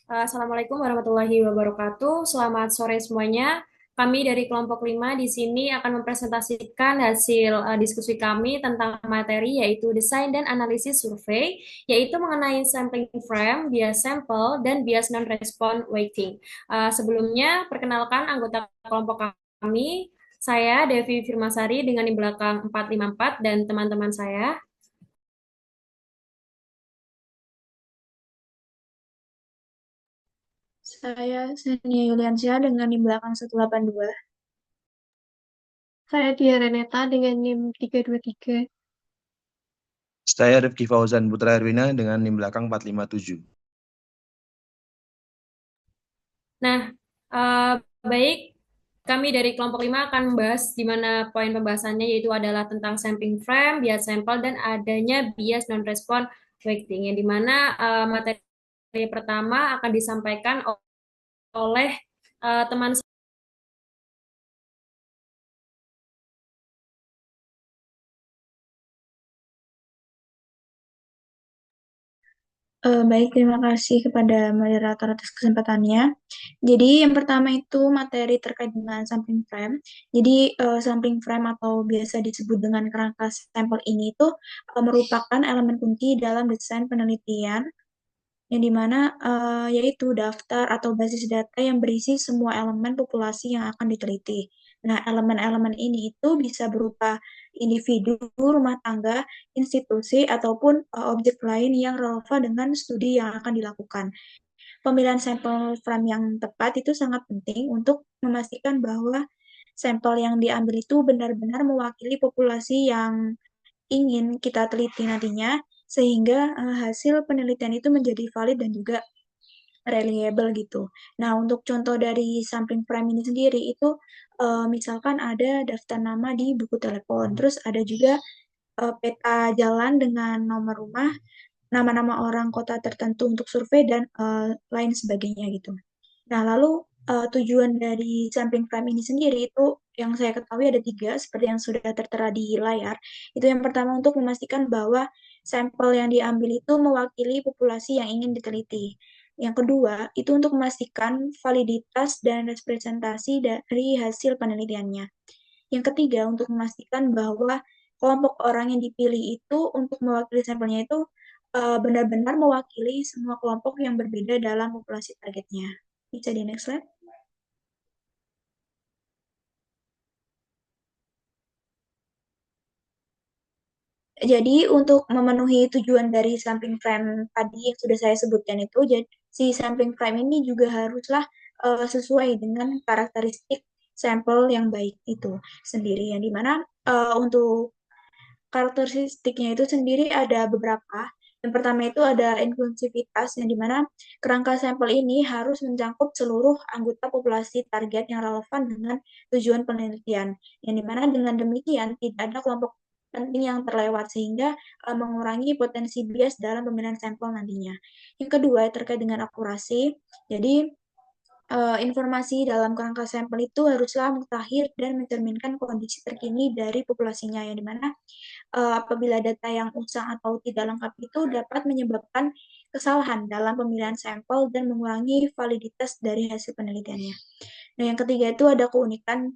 Assalamualaikum warahmatullahi wabarakatuh. Selamat sore semuanya. Kami dari kelompok 5 di sini akan mempresentasikan hasil diskusi kami tentang materi yaitu desain dan analisis survei, yaitu mengenai sampling frame, bias sampel, dan bias non-response weighting. Sebelumnya, perkenalkan anggota kelompok kami, saya Devi Firmasari dengan di belakang 454 dan teman-teman saya. Saya Senia Yuliansyah dengan NIM belakang 182. Saya Dia Reneta dengan NIM 323. Saya Rifki Fauzan Putra Erwina dengan NIM belakang 457. Nah, eh, baik, kami dari kelompok 5 akan membahas di mana poin pembahasannya yaitu adalah tentang sampling frame, bias sampel, dan adanya bias non-response weighting, yang di mana materi pertama akan disampaikan oleh teman. Baik, terima kasih kepada moderator atas kesempatannya. Jadi, yang pertama itu materi terkait dengan sampling frame. Jadi, sampling frame atau biasa disebut dengan kerangka sampel ini itu merupakan elemen kunci dalam desain penelitian yang dimana yaitu daftar atau basis data yang berisi semua elemen populasi yang akan diteliti. Nah, elemen-elemen ini itu bisa berupa individu, rumah tangga, institusi, ataupun objek lain yang relevan dengan studi yang akan dilakukan. Pemilihan sampel frame yang tepat itu sangat penting untuk memastikan bahwa sampel yang diambil itu benar-benar mewakili populasi yang ingin kita teliti nantinya, sehingga hasil penelitian itu menjadi valid dan juga reliable gitu. Nah, untuk contoh dari sampling frame ini sendiri itu misalkan ada daftar nama di buku telepon, terus ada juga peta jalan dengan nomor rumah, nama-nama orang kota tertentu untuk survei dan lain sebagainya gitu. Nah, lalu tujuan dari sampling frame ini sendiri itu yang saya ketahui ada tiga, seperti yang sudah tertera di layar. Itu yang pertama untuk memastikan bahwa sampel yang diambil itu mewakili populasi yang ingin diteliti. Yang kedua, itu untuk memastikan validitas dan representasi dari hasil penelitiannya. Yang ketiga, untuk memastikan bahwa kelompok orang yang dipilih itu untuk mewakili sampelnya itu benar-benar mewakili semua kelompok yang berbeda dalam populasi targetnya. Bisa di next slide. Jadi untuk memenuhi tujuan dari sampling frame tadi yang sudah saya sebutkan itu, jadi si sampling frame ini juga haruslah sesuai dengan karakteristik sampel yang baik itu sendiri. Yang dimana untuk karakteristiknya itu sendiri ada beberapa. Yang pertama itu ada inklusivitas, yang dimana kerangka sampel ini harus mencakup seluruh anggota populasi target yang relevan dengan tujuan penelitian. Yang dimana dengan demikian tidak ada kelompok penting yang terlewat sehingga mengurangi potensi bias dalam pemilihan sampel nantinya. Yang kedua terkait dengan akurasi, jadi informasi dalam kerangka sampel itu haruslah mutakhir dan mencerminkan kondisi terkini dari populasinya, yang dimana apabila data yang usang atau tidak lengkap itu dapat menyebabkan kesalahan dalam pemilihan sampel dan mengurangi validitas dari hasil penelitiannya. Nah, yang ketiga itu ada keunikan,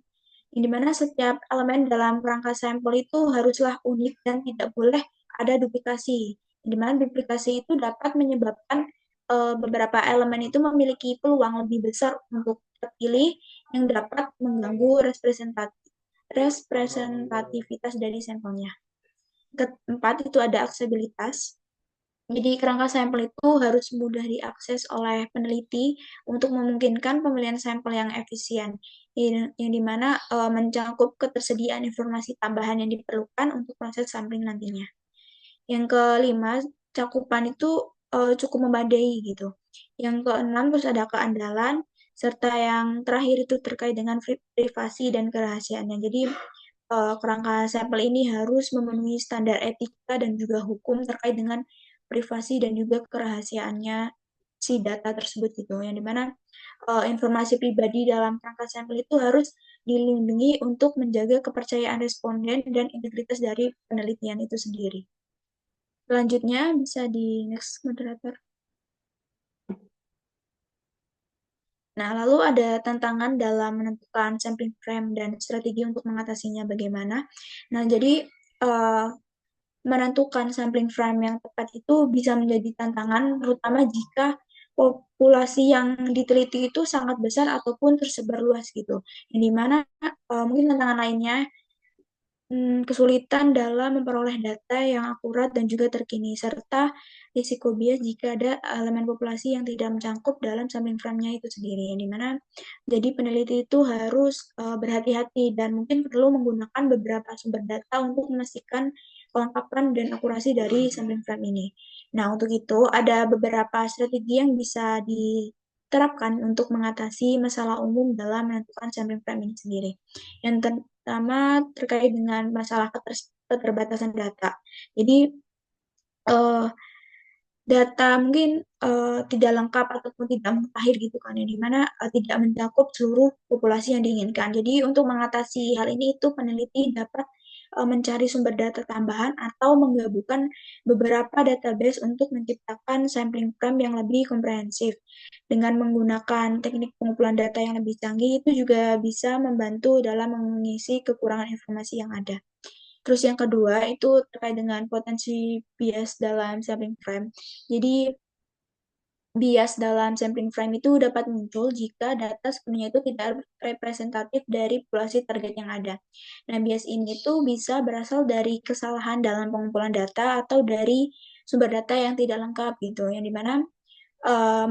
yang dimana setiap elemen dalam kerangka sampel itu haruslah unik dan tidak boleh ada duplikasi. Yang dimana duplikasi itu dapat menyebabkan beberapa elemen itu memiliki peluang lebih besar untuk terpilih yang dapat mengganggu representativitas dari sampelnya. Keempat itu ada aksesibilitas. Jadi kerangka sampel itu harus mudah diakses oleh peneliti untuk memungkinkan pemilihan sampel yang efisien, yang dimana mencakup ketersediaan informasi tambahan yang diperlukan untuk proses sampling nantinya. Yang kelima, cakupan itu cukup memadai gitu. Yang keenam terus ada keandalan, serta yang terakhir itu terkait dengan privasi dan kerahasiaannya. Jadi kerangka sampel ini harus memenuhi standar etika dan juga hukum terkait dengan privasi dan juga kerahasiaannya si data tersebut gitu. Yang dimana informasi pribadi dalam kerangka sampel itu harus dilindungi untuk menjaga kepercayaan responden dan integritas dari penelitian itu sendiri. Selanjutnya bisa di next moderator. Nah, lalu ada tantangan dalam menentukan sampling frame dan strategi untuk mengatasinya bagaimana. Nah, jadi menentukan sampling frame yang tepat itu bisa menjadi tantangan, terutama jika populasi yang diteliti itu sangat besar ataupun tersebar luas gitu. Yang dimana mungkin tantangan lainnya kesulitan dalam memperoleh data yang akurat dan juga terkini, serta risiko bias jika ada elemen populasi yang tidak mencangkup dalam sampling frame-nya itu sendiri. Yang dimana jadi peneliti itu harus berhati-hati dan mungkin perlu menggunakan beberapa sumber data untuk memastikan kelengkapan dan akurasi dari sampling frame ini. Nah, untuk itu ada beberapa strategi yang bisa diterapkan untuk mengatasi masalah umum dalam menentukan sampling frame ini sendiri. Yang pertama terkait dengan masalah keterbatasan data. Jadi eh, data mungkin tidak lengkap ataupun tidak mutakhir gitu kan, yang dimana tidak mencakup seluruh populasi yang diinginkan. Jadi untuk mengatasi hal ini itu peneliti dapat mencari sumber data tambahan atau menggabungkan beberapa database untuk menciptakan sampling frame yang lebih komprehensif. Dengan menggunakan teknik pengumpulan data yang lebih canggih itu juga bisa membantu dalam mengisi kekurangan informasi yang ada. Terus yang kedua itu terkait dengan potensi bias dalam sampling frame. Jadi bias dalam sampling frame itu dapat muncul jika data sepenuhnya itu tidak representatif dari populasi target yang ada. Nah, bias ini tuh bisa berasal dari kesalahan dalam pengumpulan data atau dari sumber data yang tidak lengkap gitu, yang dimana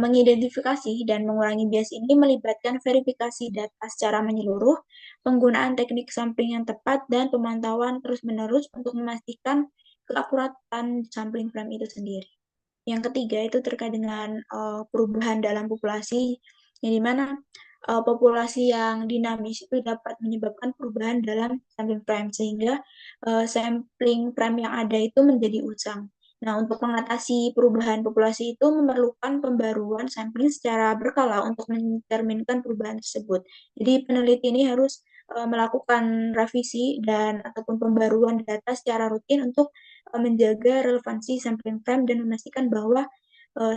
mengidentifikasi dan mengurangi bias ini melibatkan verifikasi data secara menyeluruh, penggunaan teknik sampling yang tepat, dan pemantauan terus-menerus untuk memastikan keakuratan sampling frame itu sendiri. Yang ketiga itu terkait dengan perubahan dalam populasi, yang dimana populasi yang dinamis itu dapat menyebabkan perubahan dalam sampling frame, sehingga sampling frame yang ada itu menjadi usang. Nah, untuk mengatasi perubahan populasi itu memerlukan pembaruan sampling secara berkala untuk mencerminkan perubahan tersebut. Jadi peneliti ini harus melakukan revisi dan ataupun pembaruan data secara rutin untuk menjaga relevansi sampling frame dan memastikan bahwa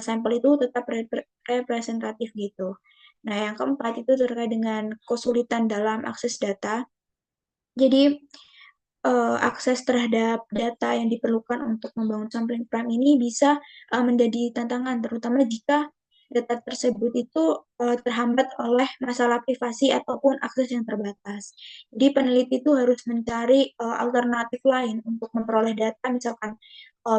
sampel itu tetap representatif gitu. Nah, yang keempat itu terkait dengan kesulitan dalam akses data. Jadi akses terhadap data yang diperlukan untuk membangun sampling frame ini bisa menjadi tantangan, terutama jika data tersebut itu terhambat oleh masalah privasi ataupun akses yang terbatas. Jadi peneliti itu harus mencari alternatif lain untuk memperoleh data, misalkan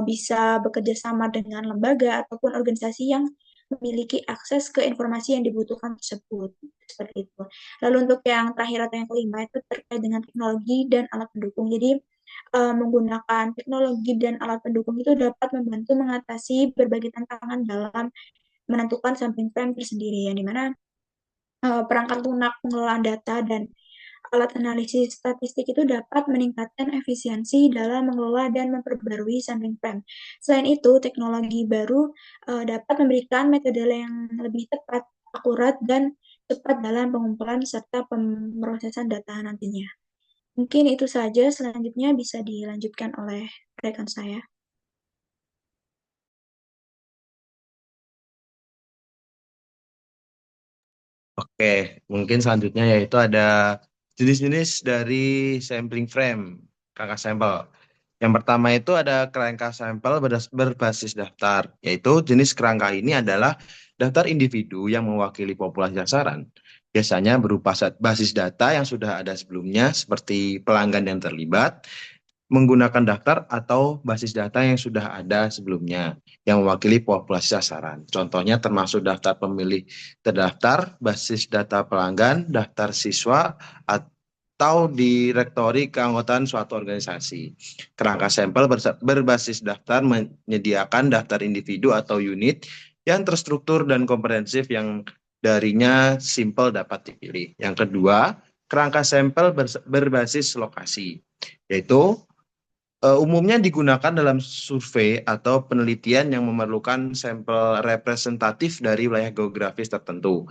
bisa bekerja sama dengan lembaga ataupun organisasi yang memiliki akses ke informasi yang dibutuhkan tersebut. Seperti itu. Lalu untuk yang terakhir atau yang kelima itu terkait dengan teknologi dan alat pendukung. Jadi menggunakan teknologi dan alat pendukung itu dapat membantu mengatasi berbagai tantangan dalam menentukan sampling frame tersendiri, yang dimana perangkat lunak pengelolaan data dan alat analisis statistik itu dapat meningkatkan efisiensi dalam mengelola dan memperbarui sampling frame. Selain itu, teknologi baru dapat memberikan metode yang lebih tepat, akurat, dan cepat dalam pengumpulan serta pemrosesan data nantinya. Mungkin itu saja, selanjutnya bisa dilanjutkan oleh rekan saya. Oke, mungkin selanjutnya yaitu ada jenis-jenis dari sampling frame, kerangka sampel. Yang pertama itu ada kerangka sampel berbasis daftar, yaitu jenis kerangka ini adalah daftar individu yang mewakili populasi sasaran. Biasanya berupa basis data yang sudah ada sebelumnya, seperti pelanggan yang terlibat, menggunakan daftar atau basis data yang sudah ada sebelumnya yang mewakili populasi sasaran. Contohnya termasuk daftar pemilih terdaftar, basis data pelanggan, daftar siswa, atau direktori keanggotaan suatu organisasi. Kerangka sampel berbasis daftar menyediakan daftar individu atau unit yang terstruktur dan komprehensif yang darinya simpel dapat dipilih. Yang kedua, kerangka sampel berbasis lokasi, yaitu umumnya digunakan dalam survei atau penelitian yang memerlukan sampel representatif dari wilayah geografis tertentu,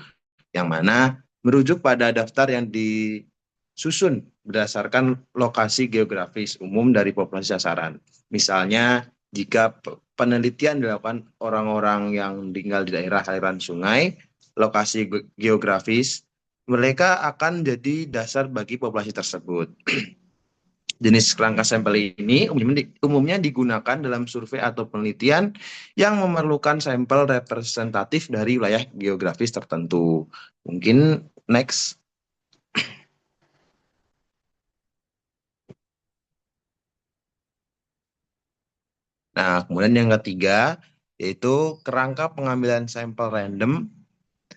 yang mana merujuk pada daftar yang disusun berdasarkan lokasi geografis umum dari populasi sasaran. Misalnya, jika penelitian dilakukan orang-orang yang tinggal di daerah aliran sungai, lokasi geografis, mereka akan jadi dasar bagi populasi tersebut. Jenis kerangka sampel ini umumnya digunakan dalam survei atau penelitian yang memerlukan sampel representatif dari wilayah geografis tertentu. Mungkin next. Nah, kemudian yang ketiga yaitu kerangka pengambilan sampel random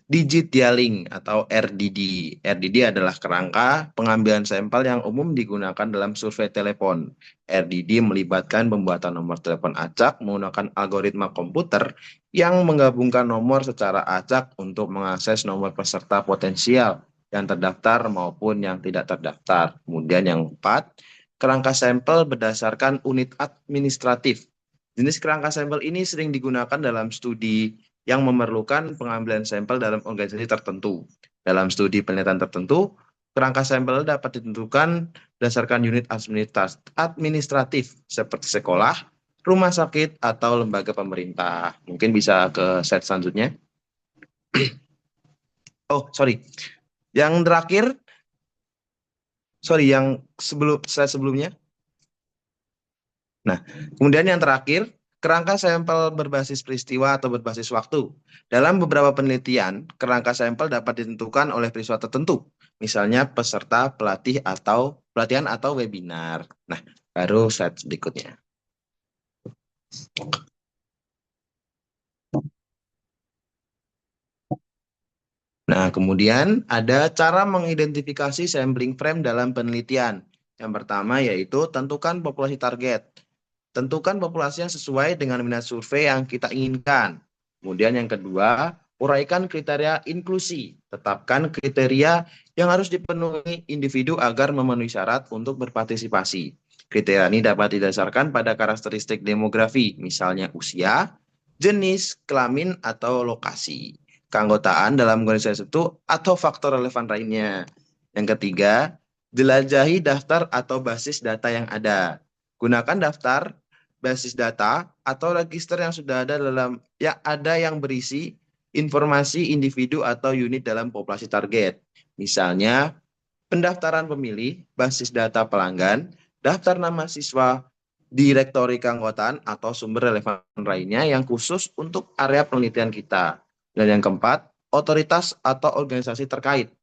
digit dialing atau RDD. RDD adalah kerangka pengambilan sampel yang umum digunakan dalam survei telepon. RDD melibatkan pembuatan nomor telepon acak menggunakan algoritma komputer yang menggabungkan nomor secara acak untuk mengakses nomor peserta potensial yang terdaftar maupun yang tidak terdaftar. Kemudian yang keempat, kerangka sampel berdasarkan unit administratif. Jenis kerangka sampel ini sering digunakan dalam studi yang memerlukan pengambilan sampel dalam organisasi tertentu. Dalam studi penelitian tertentu, kerangka sampel dapat ditentukan berdasarkan unit administratif seperti sekolah, rumah sakit, atau lembaga pemerintah. Mungkin bisa ke slide selanjutnya. Oh, sorry. Yang terakhir, yang slide sebelumnya. Nah, kemudian yang terakhir, kerangka sampel berbasis peristiwa atau berbasis waktu. Dalam beberapa penelitian, kerangka sampel dapat ditentukan oleh peristiwa tertentu, misalnya peserta pelatihan atau webinar. Nah, baru slide berikutnya. Nah, kemudian ada cara mengidentifikasi sampling frame dalam penelitian. Yang pertama yaitu tentukan populasi target. Tentukan populasi yang sesuai dengan minat survei yang kita inginkan. Kemudian yang kedua, uraikan kriteria inklusi. Tetapkan kriteria yang harus dipenuhi individu agar memenuhi syarat untuk berpartisipasi. Kriteria ini dapat didasarkan pada karakteristik demografi, misalnya usia, jenis, kelamin, atau lokasi. Keanggotaan dalam organisasi itu atau faktor relevan lainnya. Yang ketiga, jelajahi daftar atau basis data yang ada. Gunakan daftar, basis data, atau register yang sudah ada yang berisi informasi individu atau unit dalam populasi target. Misalnya, pendaftaran pemilih, basis data pelanggan, daftar nama siswa, direktori keanggotaan, atau sumber relevan lainnya yang khusus untuk area penelitian kita. Dan yang keempat, otoritas atau organisasi terkait.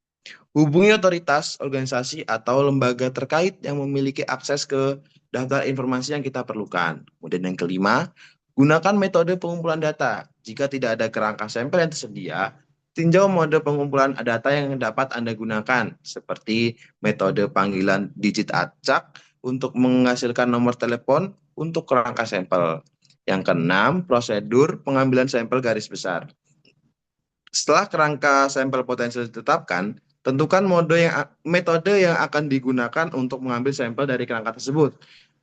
Hubungi otoritas, organisasi, atau lembaga terkait yang memiliki akses ke daftar informasi yang kita perlukan. Kemudian yang kelima, gunakan metode pengumpulan data. Jika tidak ada kerangka sampel yang tersedia, tinjau mode pengumpulan data yang dapat Anda gunakan, seperti metode panggilan digit acak untuk menghasilkan nomor telepon untuk kerangka sampel. Yang keenam, prosedur pengambilan sampel garis besar. Setelah kerangka sampel potensial ditetapkan, tentukan metode yang akan digunakan untuk mengambil sampel dari kerangka tersebut.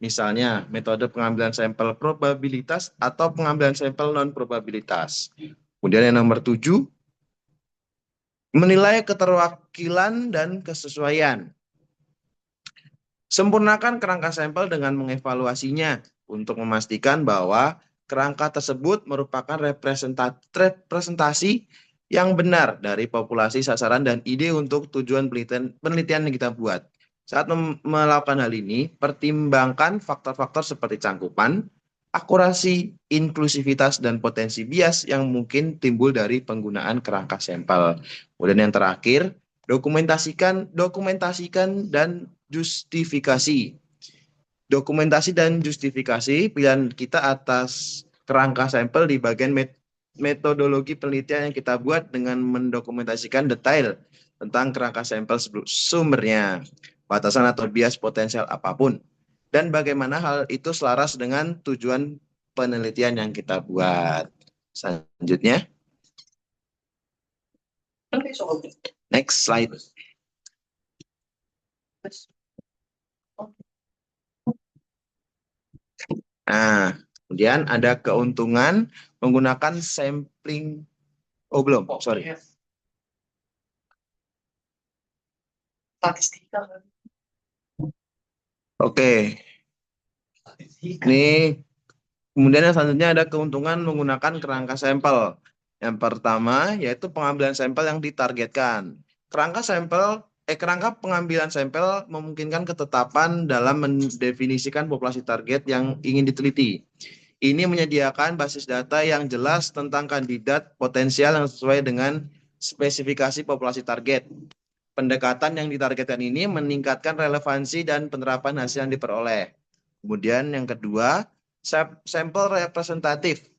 Misalnya, metode pengambilan sampel probabilitas atau pengambilan sampel non-probabilitas. Kemudian yang nomor 7, menilai keterwakilan dan kesesuaian. Sempurnakan kerangka sampel dengan mengevaluasinya untuk memastikan bahwa kerangka tersebut merupakan representasi yang benar dari populasi sasaran dan ide untuk tujuan penelitian yang kita buat. Saat melakukan hal ini, pertimbangkan faktor-faktor seperti cangkupan, akurasi, inklusivitas, dan potensi bias yang mungkin timbul dari penggunaan kerangka sampel. Kemudian yang terakhir, dokumentasikan dan justifikasi. Dokumentasi dan justifikasi pilihan kita atas kerangka sampel di bagian metodologi penelitian yang kita buat dengan mendokumentasikan detail tentang kerangka sampel sumbernya, batasan atau bias potensial apapun, dan bagaimana hal itu selaras dengan tujuan penelitian yang kita buat. Selanjutnya. Next slide. Nah, kemudian ada keuntungan menggunakan sampling. Oh, belum. Sorry. Oke. Ini kemudian yang selanjutnya ada keuntungan menggunakan kerangka sampel. Yang pertama yaitu pengambilan sampel yang ditargetkan. Kerangka pengambilan sampel memungkinkan ketetapan dalam mendefinisikan populasi target yang ingin diteliti. Ini menyediakan basis data yang jelas tentang kandidat potensial yang sesuai dengan spesifikasi populasi target. Pendekatan yang ditargetkan ini meningkatkan relevansi dan penerapan hasil yang diperoleh. Kemudian yang kedua, sampel representatif.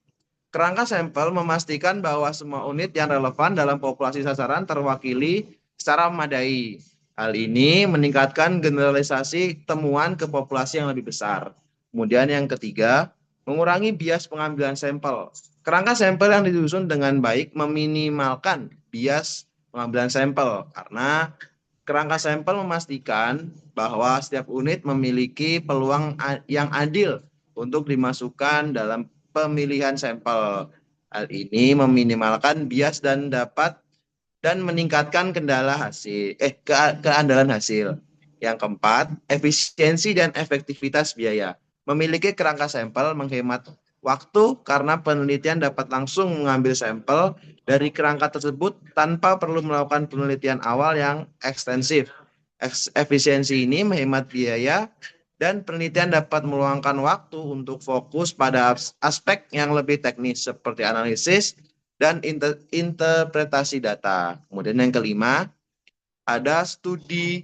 Kerangka sampel memastikan bahwa semua unit yang relevan dalam populasi sasaran terwakili secara memadai. Hal ini meningkatkan generalisasi temuan ke populasi yang lebih besar. Kemudian yang ketiga, mengurangi bias pengambilan sampel. Kerangka sampel yang disusun dengan baik meminimalkan bias pengambilan sampel karena kerangka sampel memastikan bahwa setiap unit memiliki peluang yang adil untuk dimasukkan dalam pemilihan sampel. Hal ini meminimalkan bias dan meningkatkan keandalan hasil. Yang keempat, efisiensi dan efektivitas biaya. Memiliki kerangka sampel menghemat waktu karena penelitian dapat langsung mengambil sampel dari kerangka tersebut tanpa perlu melakukan penelitian awal yang ekstensif. Efisiensi ini menghemat biaya dan penelitian dapat meluangkan waktu untuk fokus pada aspek yang lebih teknis seperti analisis dan interpretasi data. Kemudian yang kelima, ada studi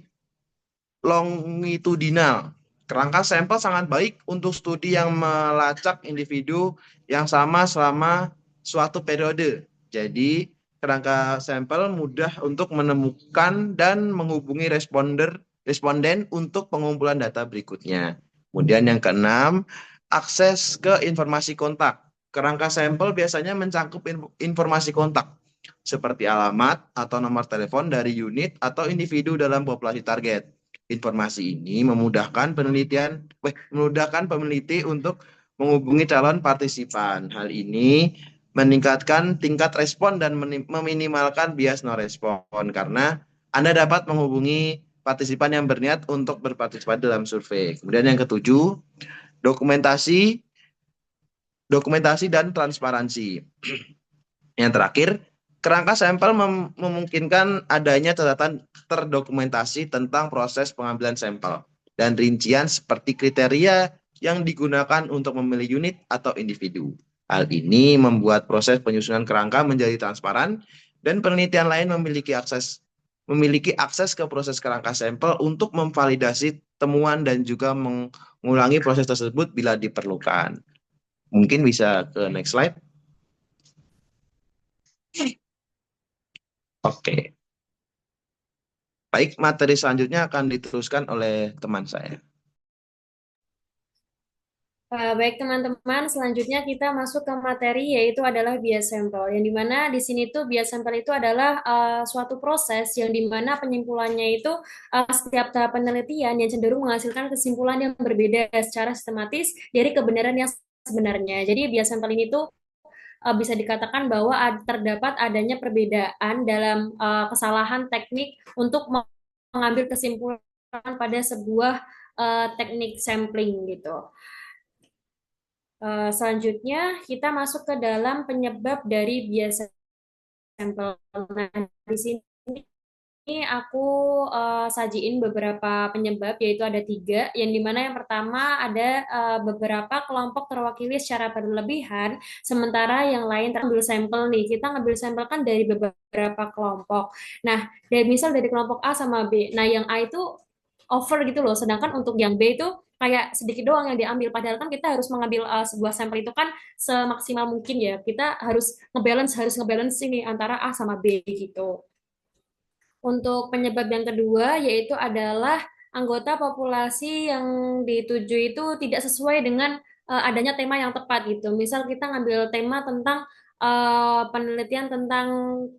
longitudinal. Kerangka sampel sangat baik untuk studi yang melacak individu yang sama selama suatu periode. Jadi, kerangka sampel mudah untuk menemukan dan menghubungi responden untuk pengumpulan data berikutnya. Kemudian yang keenam, akses ke informasi kontak. Kerangka sampel biasanya mencakup informasi kontak seperti alamat atau nomor telepon dari unit atau individu dalam populasi target. Informasi ini memudahkan peneliti untuk menghubungi calon partisipan. Hal ini meningkatkan tingkat respon dan meminimalkan bias no respon karena Anda dapat menghubungi partisipan yang berniat untuk berpartisipasi dalam survei. Kemudian yang ketujuh, dokumentasi dan transparansi. Yang terakhir, kerangka sampel memungkinkan adanya catatan terdokumentasi tentang proses pengambilan sampel dan rincian seperti kriteria yang digunakan untuk memilih unit atau individu. Hal ini membuat proses penyusunan kerangka menjadi transparan dan penelitian lain memiliki akses ke proses kerangka sampel untuk memvalidasi temuan dan juga mengulangi proses tersebut bila diperlukan. Mungkin bisa ke next slide. Oke. Baik, materi selanjutnya akan diteruskan oleh teman saya. Baik teman-teman, selanjutnya kita masuk ke materi yaitu adalah bias sampel. Yang dimana di sini tuh bias sampel itu adalah suatu proses yang dimana penyimpulannya itu setiap tahap penelitian yang cenderung menghasilkan kesimpulan yang berbeda secara sistematis dari kebenaran yang sebenarnya. Jadi bias sampel ini tuh bisa dikatakan bahwa terdapat adanya perbedaan dalam kesalahan teknik untuk mengambil kesimpulan pada sebuah teknik sampling gitu. Selanjutnya kita masuk ke dalam penyebab dari bias sampel. Nah, di sini aku sajiin beberapa penyebab, yaitu ada 3, yang dimana yang pertama ada beberapa kelompok terwakili secara berlebihan, sementara yang lain terambil sampel nih. Kita ngambil sampel kan dari beberapa kelompok. Nah, misal dari kelompok A sama B. Nah, yang A itu over gitu loh, sedangkan untuk yang B itu kayak sedikit doang yang diambil, padahal kan kita harus mengambil sebuah sampel itu kan semaksimal mungkin ya, kita harus ngebalance ini antara A sama B gitu. Untuk penyebab yang kedua yaitu adalah anggota populasi yang dituju itu tidak sesuai dengan adanya tema yang tepat gitu. Misal kita ngambil tema tentang penelitian tentang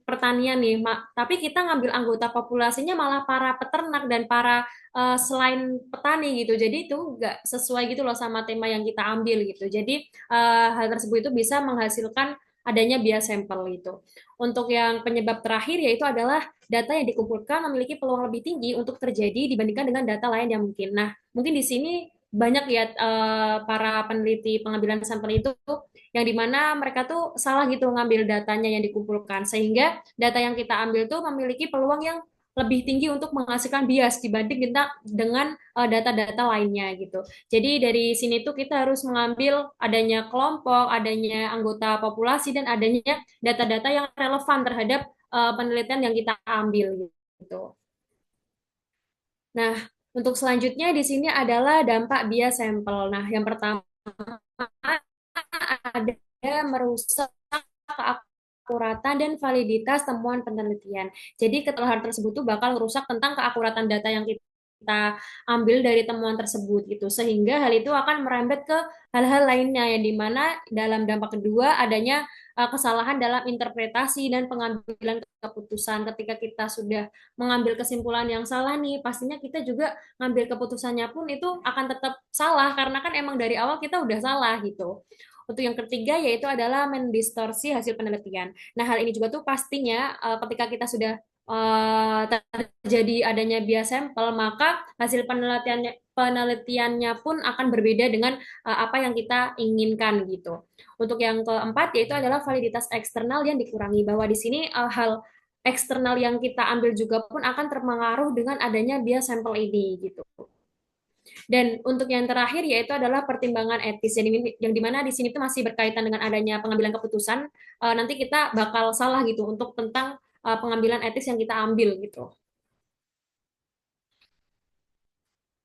pertanian nih, tapi kita ngambil anggota populasinya malah para peternak dan para selain petani gitu. Jadi itu nggak sesuai gitu loh sama tema yang kita ambil gitu. Jadi hal tersebut itu bisa menghasilkan adanya bias sampel itu. Untuk yang penyebab terakhir yaitu adalah data yang dikumpulkan memiliki peluang lebih tinggi untuk terjadi dibandingkan dengan data lain yang mungkin. Nah, mungkin di sini banyak ya para peneliti pengambilan sampel itu yang dimana mereka tuh salah gitu ngambil datanya yang dikumpulkan, sehingga data yang kita ambil tuh memiliki peluang yang lebih tinggi untuk menghasilkan bias dibanding kita dengan data-data lainnya gitu. Jadi dari sini tuh kita harus mengambil adanya kelompok, adanya anggota populasi, dan adanya data-data yang relevan terhadap penelitian yang kita ambil gitu. Nah, untuk selanjutnya di sini adalah dampak bias sampel. Nah, yang pertama ada merusak keakuratan dan validitas temuan penelitian. Jadi kesalahan tersebut tuh bakal merusak tentang keakuratan data yang kita ambil dari temuan tersebut gitu, sehingga hal itu akan merembet ke hal-hal lainnya yang dimana dalam dampak kedua adanya kesalahan dalam interpretasi dan pengambilan keputusan. Ketika kita sudah mengambil kesimpulan yang salah nih, pastinya kita juga ngambil keputusannya pun itu akan tetap salah karena kan emang dari awal kita udah salah gitu. Untuk yang ketiga yaitu adalah mendistorsi hasil penelitian. Nah, hal ini juga tuh pastinya ketika kita sudah terjadi adanya bias sampel, maka hasil penelitiannya pun akan berbeda dengan apa yang kita inginkan gitu. Untuk yang keempat yaitu adalah validitas eksternal yang dikurangi, bahwa di sini hal eksternal yang kita ambil juga pun akan terpengaruh dengan adanya bias sampel ini gitu. Dan untuk yang terakhir yaitu adalah pertimbangan etis, yang dimana di sini tuh masih berkaitan dengan adanya pengambilan keputusan. Nanti kita bakal salah gitu untuk tentang pengambilan etis yang kita ambil gitu.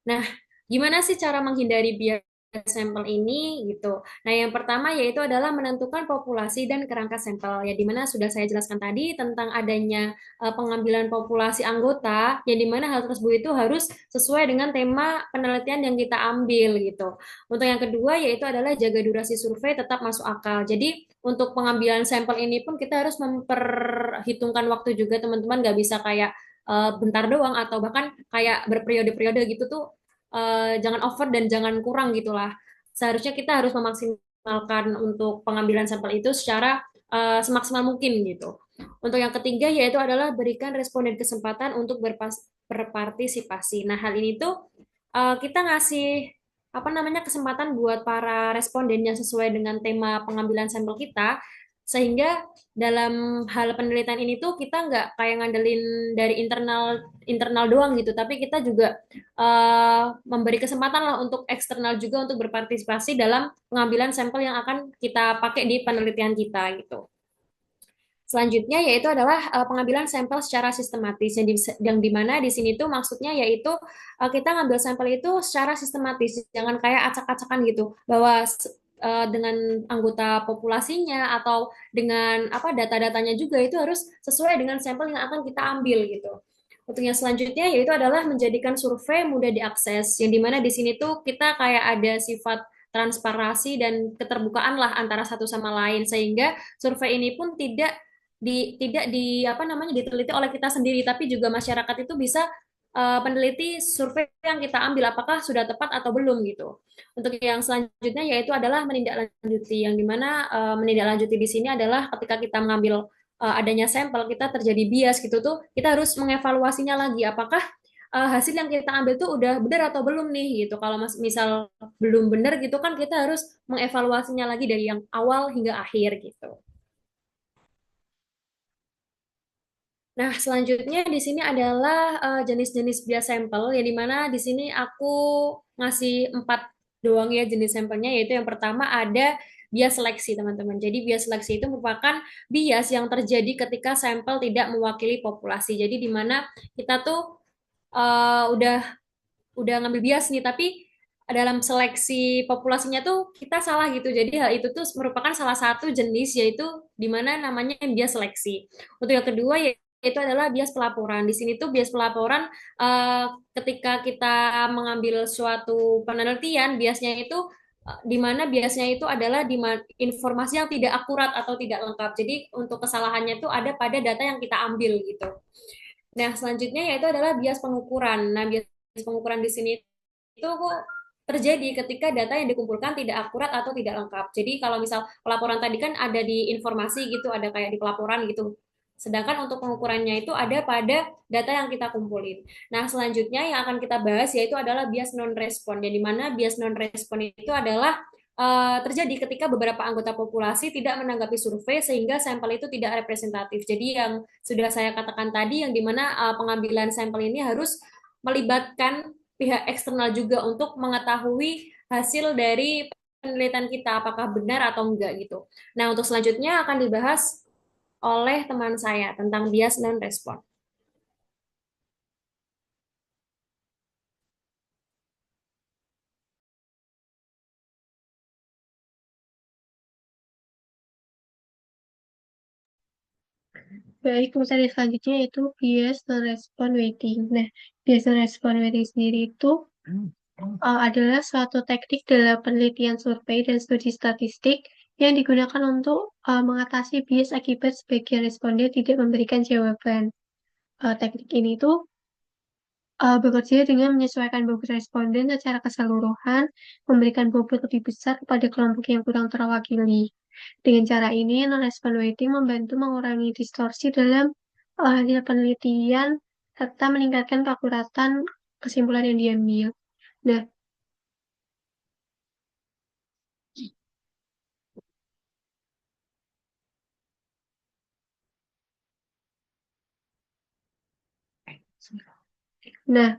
Nah, gimana sih cara menghindari bias sampel ini gitu? Nah, yang pertama yaitu adalah menentukan populasi dan kerangka sampel. Ya, dimana sudah saya jelaskan tadi tentang adanya pengambilan populasi anggota, yang dimana hal tersebut itu harus sesuai dengan tema penelitian yang kita ambil gitu. Untuk yang kedua yaitu adalah jaga durasi survei tetap masuk akal. Jadi untuk pengambilan sampel ini pun kita harus memperhitungkan waktu juga, teman-teman, nggak bisa kayak bentar doang atau bahkan kayak berperiode-periode gitu tuh, jangan over dan jangan kurang gitulah. Seharusnya kita harus memaksimalkan untuk pengambilan sampel itu secara semaksimal mungkin gitu. Untuk yang ketiga yaitu adalah berikan responden kesempatan untuk berpartisipasi. Nah, hal ini tuh kita ngasih apa namanya kesempatan buat para responden yang sesuai dengan tema pengambilan sampel kita, sehingga dalam hal penelitian ini tuh kita nggak kayak ngandelin dari internal internal doang gitu, tapi kita juga memberi kesempatan lah untuk eksternal juga untuk berpartisipasi dalam pengambilan sampel yang akan kita pakai di penelitian kita gitu. Selanjutnya yaitu adalah pengambilan sampel secara sistematis, yang dimana di sini tuh maksudnya yaitu kita ngambil sampel itu secara sistematis, jangan kayak acak-acakan gitu, bahwa dengan anggota populasinya atau dengan apa data-datanya juga itu harus sesuai dengan sampel yang akan kita ambil gitu. Untuk yang selanjutnya yaitu adalah menjadikan survei mudah diakses, yang dimana di sini tuh kita kayak ada sifat transparansi dan keterbukaan lah antara satu sama lain, sehingga survei ini pun tidak di apa namanya diteliti oleh kita sendiri, tapi juga masyarakat itu bisa peneliti survei yang kita ambil apakah sudah tepat atau belum gitu. Untuk yang selanjutnya yaitu adalah menindaklanjuti, yang dimana menindaklanjuti di sini adalah ketika kita mengambil adanya sampel kita terjadi bias gitu tuh, kita harus mengevaluasinya lagi apakah hasil yang kita ambil tuh udah benar atau belum nih gitu. Kalau misal belum benar gitu kan kita harus mengevaluasinya lagi dari yang awal hingga akhir gitu. Nah, selanjutnya di sini adalah jenis-jenis bias sampel, yang dimana di sini aku ngasih 4 doang ya jenis sampelnya, yaitu yang pertama ada bias seleksi, teman-teman. Jadi bias seleksi itu merupakan bias yang terjadi ketika sampel tidak mewakili populasi. Jadi di mana kita tuh udah ngambil bias nih, tapi dalam seleksi populasinya tuh kita salah gitu. Jadi hal itu tuh merupakan salah satu jenis, yaitu di mana namanya bias seleksi. Untuk yang kedua yaitu adalah bias pelaporan. Di sini tuh bias pelaporan ketika kita mengambil suatu penelitian, biasnya itu di mana biasnya itu adalah informasi yang tidak akurat atau tidak lengkap. Jadi untuk kesalahannya itu ada pada data yang kita ambil gitu. Nah, selanjutnya yaitu adalah bias pengukuran. Nah, bias pengukuran di sini itu terjadi ketika data yang dikumpulkan tidak akurat atau tidak lengkap. Jadi kalau misal pelaporan tadi kan ada di informasi gitu, ada kayak di pelaporan gitu. Sedangkan untuk pengukurannya itu ada pada data yang kita kumpulin. Nah, selanjutnya yang akan kita bahas yaitu adalah bias non-respon. Yang di mana bias non-respon itu adalah terjadi ketika beberapa anggota populasi tidak menanggapi survei sehingga sampel itu tidak representatif. Jadi yang sudah saya katakan tadi yang di mana pengambilan sampel ini harus melibatkan pihak eksternal juga untuk mengetahui hasil dari penelitian kita apakah benar atau enggak gitu. Nah, untuk selanjutnya akan dibahas oleh teman saya tentang bias non-respon. Baik, materi selanjutnya yaitu bias non-respon weighting. Nah, bias non-respon weighting sendiri itu adalah suatu teknik dalam penelitian survei dan studi statistik yang digunakan untuk mengatasi bias akibat sebagian responden tidak memberikan jawaban. Teknik ini tuh bekerja dengan menyesuaikan bobot responden secara keseluruhan, memberikan bobot lebih besar kepada kelompok yang kurang terwakili. Dengan cara ini, non-respon weighting membantu mengurangi distorsi dalam hasil penelitian serta meningkatkan keakuratan kesimpulan yang diambil. Nah, nah,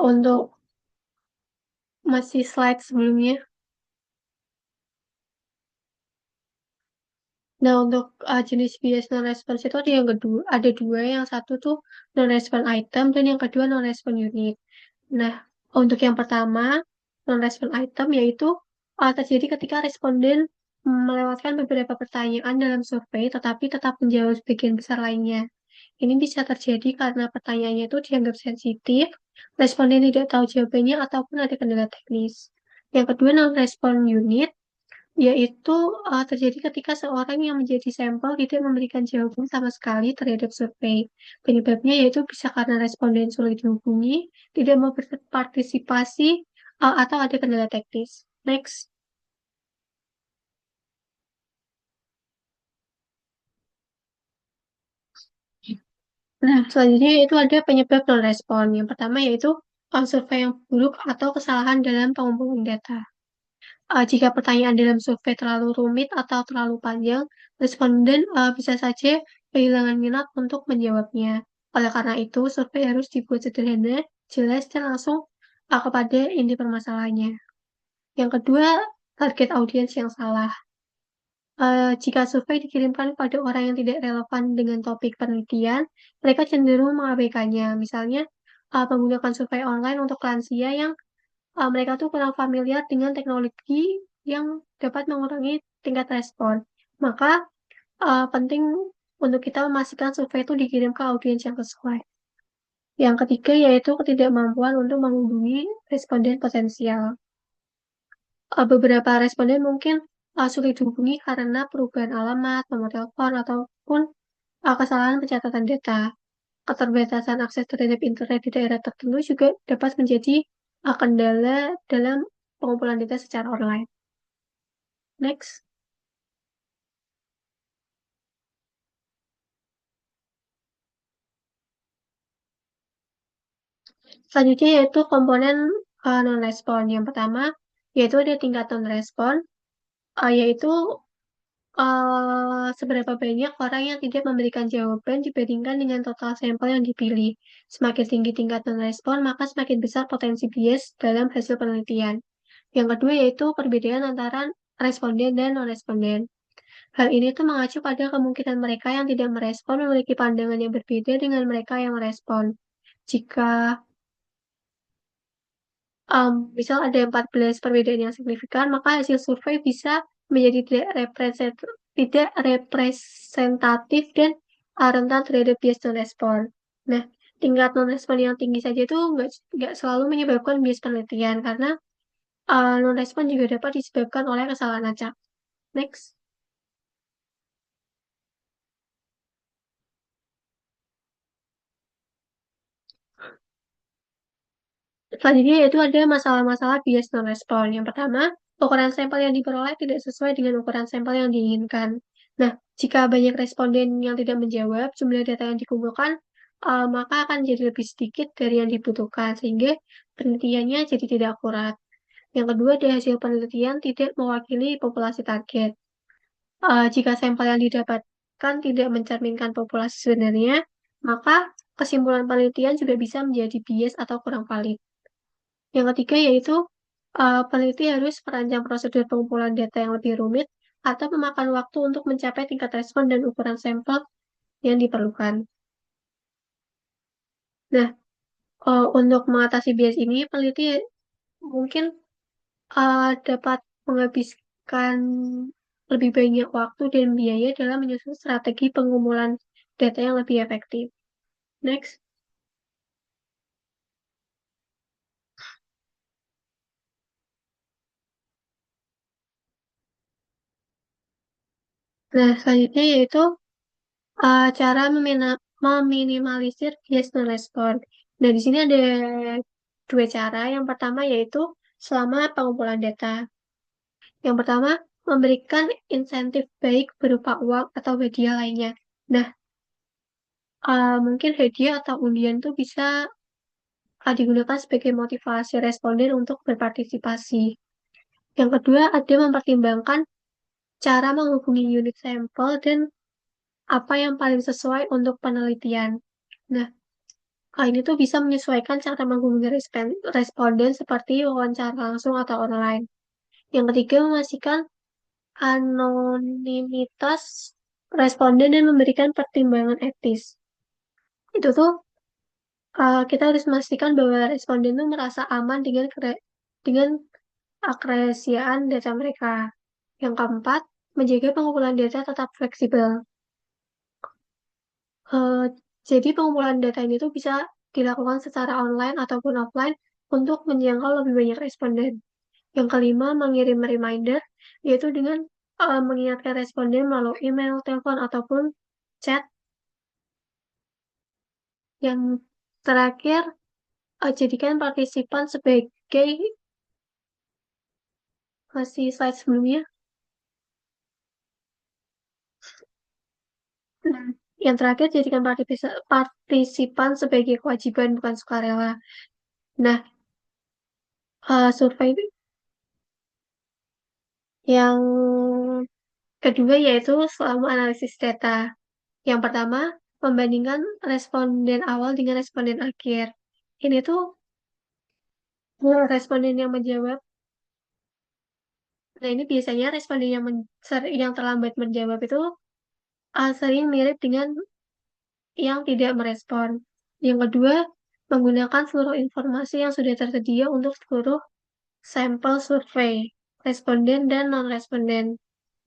untuk masih slide sebelumnya. Nah, untuk jenis bias non-response itu ada yang kedua, ada dua. Yang satu tuh non-response item dan yang kedua non-response unit. Nah, untuk yang pertama, non-response item yaitu terjadi ketika responden melewatkan beberapa pertanyaan dalam survei tetapi tetap menjawab sebagian besar lainnya. Ini bisa terjadi karena pertanyaannya itu dianggap sensitif, responden tidak tahu jawabannya ataupun ada kendala teknis. Yang kedua, non-response unit yaitu terjadi ketika seorang yang menjadi sampel tidak memberikan jawaban sama sekali terhadap survei. Penyebabnya yaitu bisa karena responden sulit dihubungi, tidak mau berpartisipasi, atau ada kendala teknis. Next. Nah, selanjutnya itu ada penyebab non-respon. Yang pertama yaitu survei yang buruk atau kesalahan dalam pengumpulan data. Jika pertanyaan dalam survei terlalu rumit atau terlalu panjang, responden bisa saja kehilangan minat untuk menjawabnya. Oleh karena itu, survei harus dibuat sederhana, jelas, dan langsung kepada inti permasalahannya. Yang kedua, target audiens yang salah. Jika survei dikirimkan pada orang yang tidak relevan dengan topik penelitian, mereka cenderung mengabaikannya. Misalnya, menggunakan survei online untuk lansia yang mereka tuh kurang familiar dengan teknologi yang dapat mengurangi tingkat respon. Maka penting untuk kita memastikan survei itu dikirim ke audiens yang sesuai. Yang ketiga yaitu ketidakmampuan untuk menghubungi responden potensial. Beberapa responden mungkin sulit dihubungi karena perubahan alamat, nomor telepon, ataupun kesalahan pencatatan data. Keterbatasan akses terhadap internet di daerah tertentu juga dapat menjadi kendala dalam pengumpulan data secara online. Next. Selanjutnya yaitu komponen non-respon. Yang pertama yaitu ada tingkat non-respon, yaitu seberapa banyak orang yang tidak memberikan jawaban dibandingkan dengan total sampel yang dipilih. Semakin tinggi tingkat non-respon, maka semakin besar potensi bias dalam hasil penelitian. Yang kedua yaitu perbedaan antara responden dan non-responden. Hal ini tuh mengacu pada kemungkinan mereka yang tidak merespon memiliki pandangan yang berbeda dengan mereka yang merespon. Jika misal ada 14 perbedaan yang signifikan, maka hasil survei bisa menjadi tidak representatif dan rentan terhadap bias non-respon. Nah, tingkat non-respon yang tinggi saja itu nggak selalu menyebabkan bias penelitian, karena non-respon juga dapat disebabkan oleh kesalahan acak. Next. Selanjutnya yaitu ada masalah-masalah bias non-respon. Yang pertama, ukuran sampel yang diperoleh tidak sesuai dengan ukuran sampel yang diinginkan. Nah, jika banyak responden yang tidak menjawab, jumlah data yang dikumpulkan maka akan jadi lebih sedikit dari yang dibutuhkan, sehingga penelitiannya jadi tidak akurat. Yang kedua, dari hasil penelitian tidak mewakili populasi target. Jika sampel yang didapatkan tidak mencerminkan populasi sebenarnya, maka kesimpulan penelitian juga bisa menjadi bias atau kurang valid. Yang ketiga yaitu peneliti harus merancang prosedur pengumpulan data yang lebih rumit atau memakan waktu untuk mencapai tingkat respon dan ukuran sampel yang diperlukan. Nah, untuk mengatasi bias ini, peneliti mungkin dapat menghabiskan lebih banyak waktu dan biaya dalam menyusun strategi pengumpulan data yang lebih efektif. Next. Nah, selanjutnya yaitu cara meminimalisir bias non-respon. Nah, di sini ada dua cara. Yang pertama yaitu selama pengumpulan data. Yang pertama, memberikan insentif baik berupa uang atau hadiah lainnya. Nah, mungkin hadiah atau undian itu bisa digunakan sebagai motivasi responden untuk berpartisipasi. Yang kedua, ada mempertimbangkan cara menghubungi unit sampel dan apa yang paling sesuai untuk penelitian. Nah, ini tuh bisa menyesuaikan cara menghubungi responden seperti wawancara langsung atau online. Yang ketiga, memastikan anonimitas responden dan memberikan pertimbangan etis. Itu tuh kita harus memastikan bahwa responden tuh merasa aman dengan kerahasiaan data mereka. Yang keempat, menjaga pengumpulan data tetap fleksibel. Eh, jadi pengumpulan data ini tuh bisa dilakukan secara online ataupun offline untuk menjangkau lebih banyak responden. Yang kelima, mengirim reminder, yaitu dengan mengingatkan responden melalui email, telepon, ataupun chat. Yang terakhir, jadikan partisipan sebagai masih slide sebelumnya. Nah, yang terakhir, jadikan partisipan sebagai kewajiban, bukan sukarela. Nah, survei yang kedua yaitu selama analisis data. Yang pertama, membandingkan responden awal dengan responden akhir. Ini tuh responden yang menjawab. Nah, ini biasanya responden yang terlambat menjawab itu sering mirip dengan yang tidak merespon. Yang kedua, menggunakan seluruh informasi yang sudah tersedia untuk seluruh sampel survei, responden dan non-responden.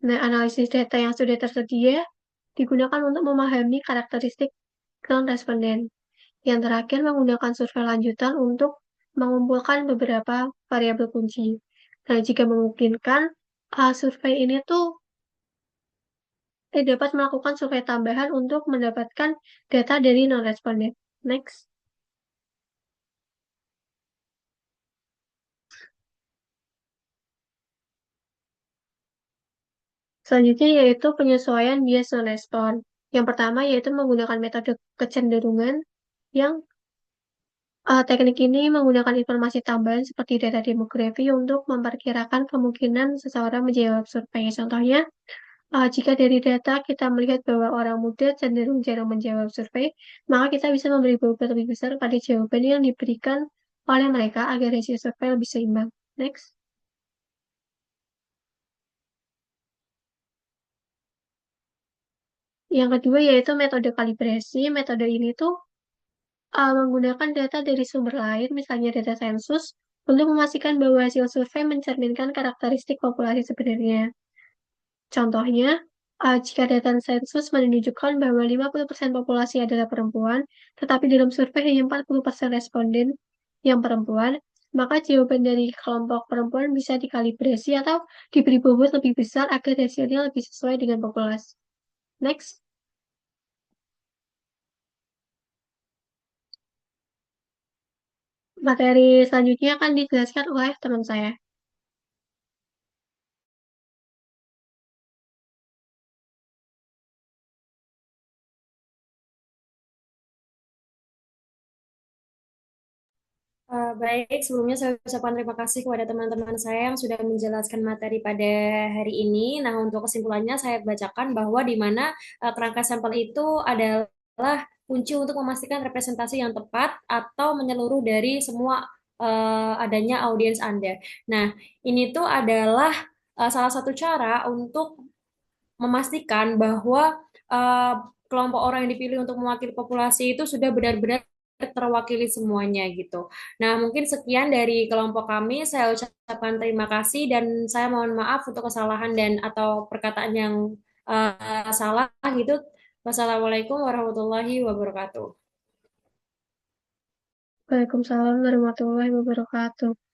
Nah, analisis data yang sudah tersedia digunakan untuk memahami karakteristik non-responden. Yang terakhir, menggunakan survei lanjutan untuk mengumpulkan beberapa variabel kunci. Nah, jika memungkinkan, survei ini tuh dapat melakukan survei tambahan untuk mendapatkan data dari non-responden. Next. Selanjutnya yaitu penyesuaian bias non-respon. Yang pertama yaitu menggunakan metode kecenderungan yang teknik ini menggunakan informasi tambahan seperti data demografi untuk memperkirakan kemungkinan seseorang menjawab survei. Contohnya, jika dari data kita melihat bahwa orang muda cenderung jarang menjawab survei, maka kita bisa memberi bobot lebih besar pada jawaban yang diberikan oleh mereka agar hasil survei lebih seimbang. Next. Yang kedua yaitu metode kalibrasi. Metode ini tuh menggunakan data dari sumber lain, misalnya data sensus, untuk memastikan bahwa hasil survei mencerminkan karakteristik populasi sebenarnya. Contohnya, jika data sensus menunjukkan bahwa 50% populasi adalah perempuan, tetapi dalam survei hanya 40% responden yang perempuan, maka jawaban dari kelompok perempuan bisa dikalibrasi atau diberi bobot lebih besar agar hasilnya lebih sesuai dengan populasi. Next. Materi selanjutnya akan dijelaskan oleh teman saya. Baik, sebelumnya saya ucapkan terima kasih kepada teman-teman saya yang sudah menjelaskan materi pada hari ini. Nah, untuk kesimpulannya saya bacakan bahwa di mana kerangka sampel itu adalah kunci untuk memastikan representasi yang tepat atau menyeluruh dari semua adanya audiens Anda. Nah, ini tuh adalah salah satu cara untuk memastikan bahwa uh, kelompok orang yang dipilih untuk mewakili populasi itu sudah benar-benar terwakili semuanya gitu. Nah, mungkin sekian dari kelompok kami. Saya ucapkan terima kasih dan saya mohon maaf untuk kesalahan dan atau perkataan yang salah gitu. Wassalamualaikum warahmatullahi wabarakatuh. Waalaikumsalam warahmatullahi wabarakatuh.